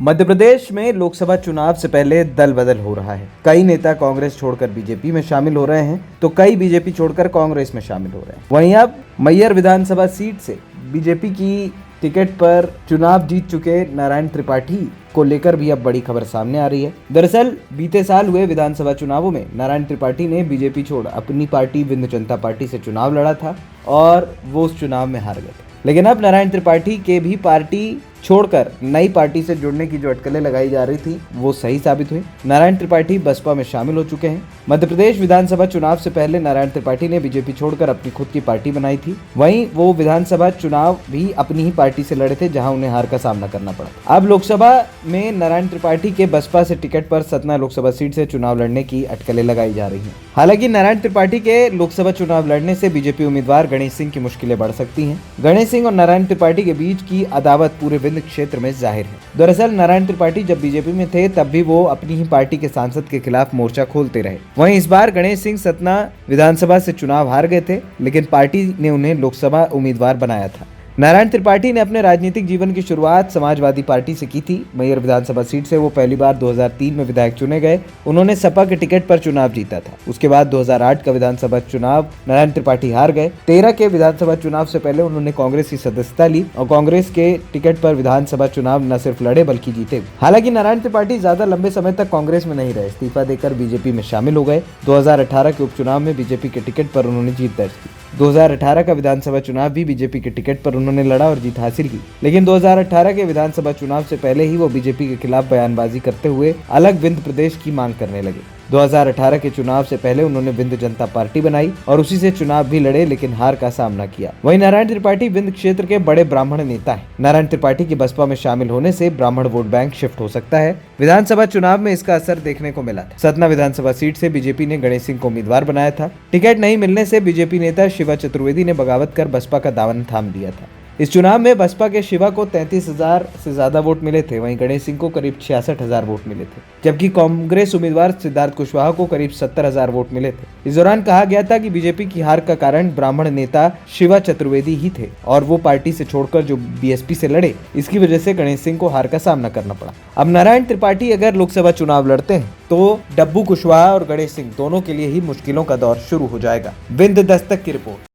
मध्य प्रदेश में लोकसभा चुनाव से पहले दल बदल हो रहा है। कई नेता कांग्रेस छोड़कर बीजेपी में शामिल हो रहे हैं तो कई बीजेपी छोड़कर कांग्रेस में शामिल हो रहे हैं। वहीं अब मैहर विधानसभा सीट से बीजेपी की टिकट पर चुनाव जीत चुके नारायण त्रिपाठी को लेकर भी अब बड़ी खबर सामने आ रही है। दरअसल बीते साल हुए विधानसभा चुनावों में नारायण त्रिपाठी ने बीजेपी छोड़ अपनी पार्टी विंध्य जनता पार्टी से चुनाव लड़ा था और वो उस चुनाव में हार गए थे। लेकिन अब नारायण त्रिपाठी के भी पार्टी छोड़कर नई पार्टी से जुड़ने की जो अटकलें लगाई जा रही थी वो सही साबित हुई। नारायण त्रिपाठी बसपा में शामिल हो चुके हैं। मध्य प्रदेश विधानसभा चुनाव से पहले नारायण त्रिपाठी ने बीजेपी छोड़कर अपनी खुद की पार्टी बनाई थी। वहीं वो विधानसभा चुनाव भी अपनी ही पार्टी से लड़े थे, जहां उन्हें हार का सामना करना पड़ा। अब लोकसभा में नारायण त्रिपाठी के बसपा से टिकट पर सतना लोकसभा सीट से चुनाव लड़ने की अटकलें लगाई जा रही हैं। हालांकि नारायण त्रिपाठी के लोकसभा चुनाव लड़ने से बीजेपी उम्मीदवार गणेश सिंह की मुश्किलें बढ़ सकती हैं। गणेश सिंह और नारायण त्रिपाठी के बीच की अदावत पूरे विंध्य क्षेत्र में जाहिर है। दरअसल नारायण त्रिपाठी जब बीजेपी में थे तब भी वो अपनी ही पार्टी के सांसद के खिलाफ मोर्चा खोलते रहे। वहीं इस बार गणेश सिंह सतना विधानसभा से चुनाव हार गए थे, लेकिन पार्टी ने उन्हें लोकसभा उम्मीदवार बनाया था। नारायण त्रिपाठी ने अपने राजनीतिक जीवन की शुरुआत समाजवादी पार्टी से की थी। मैहर विधानसभा सीट से वो पहली बार 2003 में विधायक चुने गए। उन्होंने सपा के टिकट पर चुनाव जीता था। उसके बाद 2008 का विधानसभा चुनाव नारायण त्रिपाठी हार गए। 13 के विधानसभा चुनाव से पहले उन्होंने कांग्रेस की सदस्यता ली और कांग्रेस के टिकट पर विधानसभा चुनाव न सिर्फ लड़े बल्कि जीते। हालांकि नारायण त्रिपाठी ज्यादा लंबे समय तक कांग्रेस में नहीं रहे, इस्तीफा देकर बीजेपी में शामिल हो गए। 2018 के उपचुनाव में बीजेपी के टिकट पर उन्होंने जीत दर्ज की। 2018 का विधानसभा चुनाव भी बीजेपी के टिकट पर उन्होंने लड़ा और जीत हासिल की। लेकिन 2018 के विधानसभा चुनाव से पहले ही वो बीजेपी के खिलाफ बयानबाजी करते हुए अलग विंध्य प्रदेश की मांग करने लगे। 2018 के चुनाव से पहले उन्होंने विंध्य जनता पार्टी बनाई और उसी से चुनाव भी लड़े, लेकिन हार का सामना किया। वहीं नारायण त्रिपाठी विंध्य क्षेत्र के बड़े ब्राह्मण नेता हैं। नारायण त्रिपाठी की बसपा में शामिल होने से ब्राह्मण वोट बैंक शिफ्ट हो सकता है। विधानसभा चुनाव में इसका असर देखने को मिला था। सतना विधानसभा सीट से बीजेपी ने गणेश सिंह को उम्मीदवार बनाया था। टिकट नहीं मिलने से बीजेपी नेता शिवा चतुर्वेदी ने बगावत कर बसपा का दामन थाम लिया था। इस चुनाव में बसपा के शिवा को 33,000 से ज्यादा वोट मिले थे। वहीं गणेश सिंह को करीब 66,000 वोट मिले थे, जबकि कांग्रेस उम्मीदवार सिद्धार्थ कुशवाहा को करीब 70,000 वोट मिले थे। इस दौरान कहा गया था कि बीजेपी की हार का कारण ब्राह्मण नेता शिवा चतुर्वेदी ही थे और वो पार्टी से छोड़कर जो बीएसपी से लड़े, इसकी वजह से गणेश सिंह को हार का सामना करना पड़ा। अब नारायण त्रिपाठी अगर लोकसभा चुनाव लड़ते हैं तो डब्बू कुशवाहा और गणेश सिंह दोनों के लिए ही मुश्किलों का दौर शुरू हो जाएगा। विंध्य दस्तक की रिपोर्ट।